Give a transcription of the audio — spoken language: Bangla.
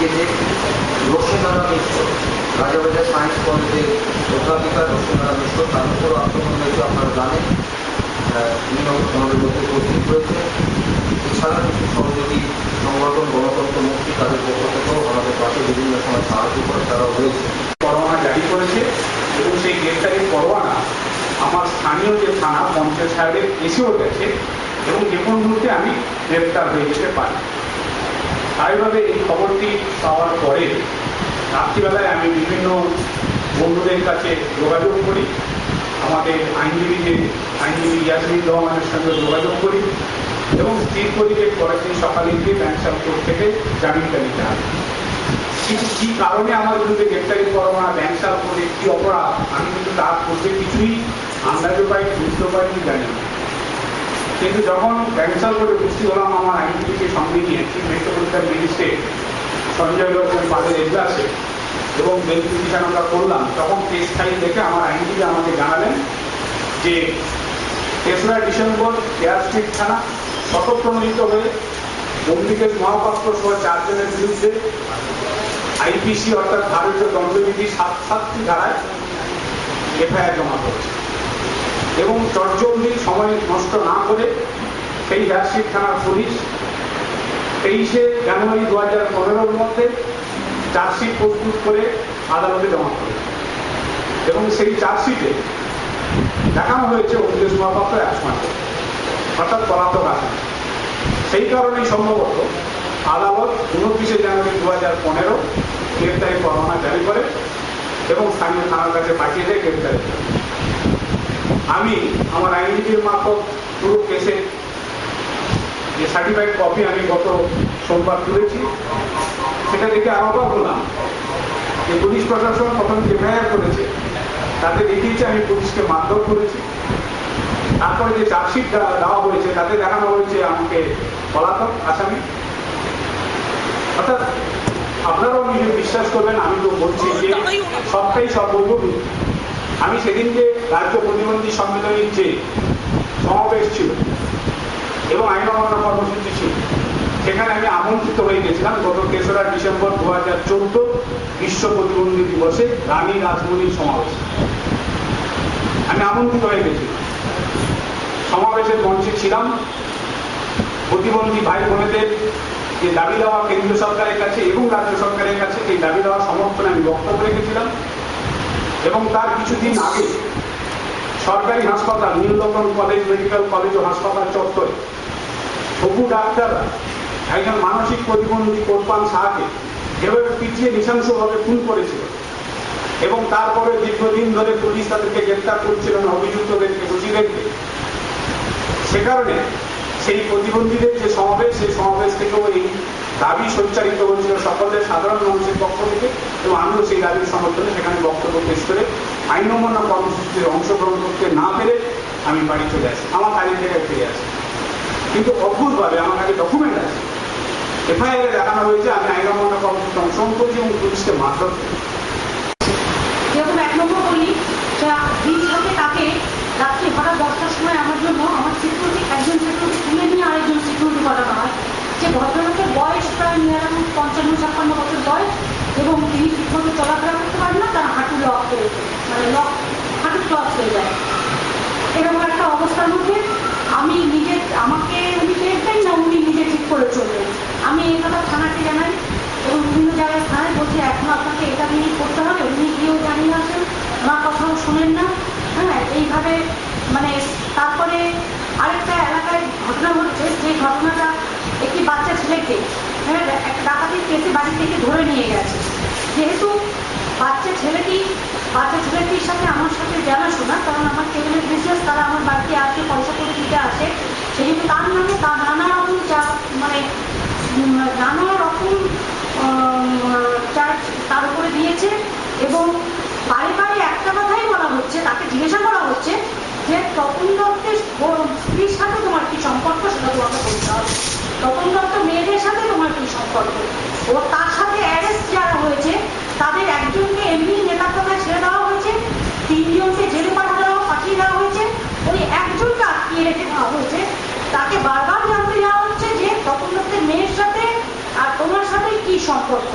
আজকে যে রোশনারা মিশ্র রাজাবাজার সায়েন্স কলেজের অধ্যাপিকা রোশনারা মিশ্র তার উপর আক্রমণ হয়েছে আপনারা জানেন। তিনি আমাদের মধ্যে উপস্থিত রয়েছে। এছাড়া কিছু সহযোগী সংগঠন গণতন্ত্র মুক্তি তাদের পক্ষ থেকেও আমাদের পাশে বিভিন্ন সময় সাহায্য করে তারাও রয়েছে। পরোয়ানা জারি করেছে এবং সেই গ্রেপ্তারের পরোয়ানা আমার স্থানীয় যে থানা পঞ্চায়েত সাহেবের এসেও গেছে এবং যে কোনো মুহূর্তে আমি গ্রেপ্তার হয়ে যেতে পারি। স্বাভাবিকভাবে এই খবরটি পাওয়ার পরে রাত্রিবেলায় আমি বিভিন্ন বন্ধুদের কাছে যোগাযোগ করি, আমাদের আইনজীবী ইয়াসমিন রহমানের সঙ্গে যোগাযোগ করি এবং স্থির করি যে পরের দিন সকালে গিয়ে ব্যাংসাল কোর্ট থেকে জামিনটা নিতে হবে। কিন্তু কী কারণে আমার বিরুদ্ধে গ্রেপ্তারি পরোয়ানা ব্যাংসাল কোর্টে কী অপরাধ আমি কিন্তু তার করতে কিছুই আন্দাজও পাইনি, বুঝতে পারিনি, জানি না। কিন্তু যখন ব্যাংসাল কোর্টে উপস্থিত হলাম আমার আইনজীবীকে সঙ্গে নিয়ে চিফ মেট্রোপলিটন ম্যাজিস্ট্রেট সঞ্জয় লোচন পালের এজলাসে এবং বেল পিটিশন আমরা করলাম, তখন কেস ফাইল দেখে আমার আইনজীবী আমাকে জানালেন যে ৩রা ডিসেম্বর এয়ার স্ট্রিট থানা স্বতঃপ্রণোদিত হয়ে অম্বিকেশ মহাপাত্র সহ 4 জনের বিরুদ্ধে আইপিসি অর্থাৎ ভারতীয় দণ্ডবিধি ৭৭ ধারায় এফআইআর জমা করেছে এবং চটজলদি সময় নষ্ট না করে সেই এয়ার স্ট্রিট থানার পুলিশ 23শে জানুয়ারি 2015-র মধ্যে চার্জশিট প্রস্তুত করে আদালতে জমা করে এবং সেই চার্জশিটে দেখানো হয়েছে অম্বিকেশ মহাপাত্র একমাত্র অর্থাৎ পলাতক আসামি। সেই কারণেই সম্ভবত আদালত 29শে জানুয়ারি 2015 গ্রেপ্তারি পরোয়ানা জারি করে এবং স্থানীয় থানার কাছে পাঠিয়ে দেয় গ্রেপ্তারি। আমি আমার আইনজীবীর মারফত পুরো কেসের যে সার্টিফাইড কপি আমি গত সোমবার তুলেছি, সেটা দেখে আরও হলাম যে পুলিশ প্রশাসন প্রথম এফআইআর করেছে তাতে দেখিয়েছে আমি পুলিশকে মারধর করেছি। তারপরে যে চার্জশিট দেওয়া হয়েছে তাতে দেখানো হয়েছে আমাকে পলাতক আসামি। অর্থাৎ আপনারাও নিজে বিশ্বাস করবেন, আমি তো বলছি যে সবটাই সর্বভূমি। আমি সেদিন যে রাজ্য প্রতিবন্ধী সম্মেলনের যে সমাবেশ ছিল এবং আইন অমান্য কর্মসূচি ছিল, সেখানে আমি আমন্ত্রিত হয়ে গেছিলাম গত ৩রা ডিসেম্বর 2014 বিশ্ব প্রতিবন্ধী দিবসে রানী রাসমণির সমাবেশ। আমি আমন্ত্রিত হয়ে গেছিলাম, সমাবেশের মঞ্চে ছিলাম। প্রতিবন্ধী ভাই বোনেদের যে দাবি দেওয়া কেন্দ্রীয় সরকারের কাছে এবং রাজ্য সরকারের কাছে, এই দাবি দেওয়া সমর্থনে আমি বক্তব্য রেখেছিলাম এবং তার কিছুদিন আগে সরকারি হাসপাতাল নীলরতন কলেজ, মেডিকেল কলেজ ও হাসপাতাল চত্বরে বহু ডাক্তাররা একজন মানসিক প্রতিবন্ধী কোরবান শাহকে যেভাবে পিছিয়ে নৃশংসভাবে খুন করেছিল এবং তারপরে দীর্ঘদিন ধরে পুলিশ তাদেরকে গ্রেপ্তার করছিল না, অভিযুক্তদেরকে, দোষীদেরকে। সে কারণে সেই প্রতিবন্ধীদের যে সমাবেশ, সেই সমাবেশ থেকেও এই দাবি সঞ্চারিত হয়েছিল সকলের সাধারণ মানুষের পক্ষ থেকে এবং আমিও সেই দাবির সমর্থনে সেখানে বক্তব্য পেশ করে আইন অমান্য কর্মসূচিতে অংশগ্রহণ করতে না পেরে আমি বাড়ি চলে আসি, আমার বাড়ি থেকে ফিরে আসি। কিন্তু অদ্ভুতভাবে আমার কাছে ডকুমেন্ট আছে, এফআইআর দেখানো হয়েছে আমি আইন অমান্য কর্মসূচিতে অংশগ্রহণ করছি এবং পুলিশকে মারধর করি। যেরকম 1 নম্বর বলি, বীজ হাতে তাকে রাত্রি হঠাৎ 10টার সময় আমার জন্য আমার সিকিউরিটি, একজন সিকিউরিটি তুলে নিয়ে আরেকজন সিকিউরিটি করানো হয়। যে ভদ্রলোকের বয়স প্রায় 55-56 বছর বয়স এবং তিনি ঠিকমতো চলাফেরা করতে পারেন না, তার হাঁটু লক হয়ে যায়, মানে হাঁটু ক্লক হয়ে যায়। এরকম একটা অবস্থার মধ্যে আমি নিজে, আমাকে উনি টের দেন না, উনি নিজে ঠিক করে চলবেন। আমি এই কথা থানাকে জানাই এবং বিভিন্ন জায়গায় থানায় বলছি এখন আপনাকে এটা নিয়ে করতে হবে। উনি গিয়েও জানিয়ে আসেন, আমার কথাও শোনেন না। হ্যাঁ, এইভাবে মানে তারপরে আরেকটা এলাকায় ঘটনা ঘটছে, যে ঘটনাটা একটি বাচ্চা ছেলেকে একটা ডাকাতির কেসে বাড়ি থেকে ধরে নিয়ে গেছে। যেহেতু বাচ্চা ছেলেটির সাথে আমার সাথে জানাশোনা, কারণ আমার টেবিলের বিজনেস, তারা আমার বাড়িতে আসে, পয়সা করে দিতে আসে, সেহেতু তার নামে তার নানা রকম চার্জ তার উপরে দিয়েছে এবং বারে বারে একটা কথাই বলা হচ্ছে, তাকে জিজ্ঞাসা করা হচ্ছে যে তপন দত্তের স্ত্রীর সাথে তোমার কি সম্পর্ক, সেটা তোমাকে বলতে হবে। তপন দত্ত মেয়েদের সাথে তোমার কি সম্পর্ক? ও তার সাথে অ্যারেস্ট যারা হয়েছে তাদের একজনকে এমনি নেতার কথায় ছেড়ে দেওয়া হয়েছে, 3 জনকে জেলে পাঠিয়ে দেওয়া হয়েছে, ওই একজনকে আটকিয়ে রেখে দেওয়া হয়েছে। তাকে বারবার জানতে দেওয়া হচ্ছে যে তপন দত্তের মেয়ের সাথে আর তোমার সাথে কি সম্পর্ক।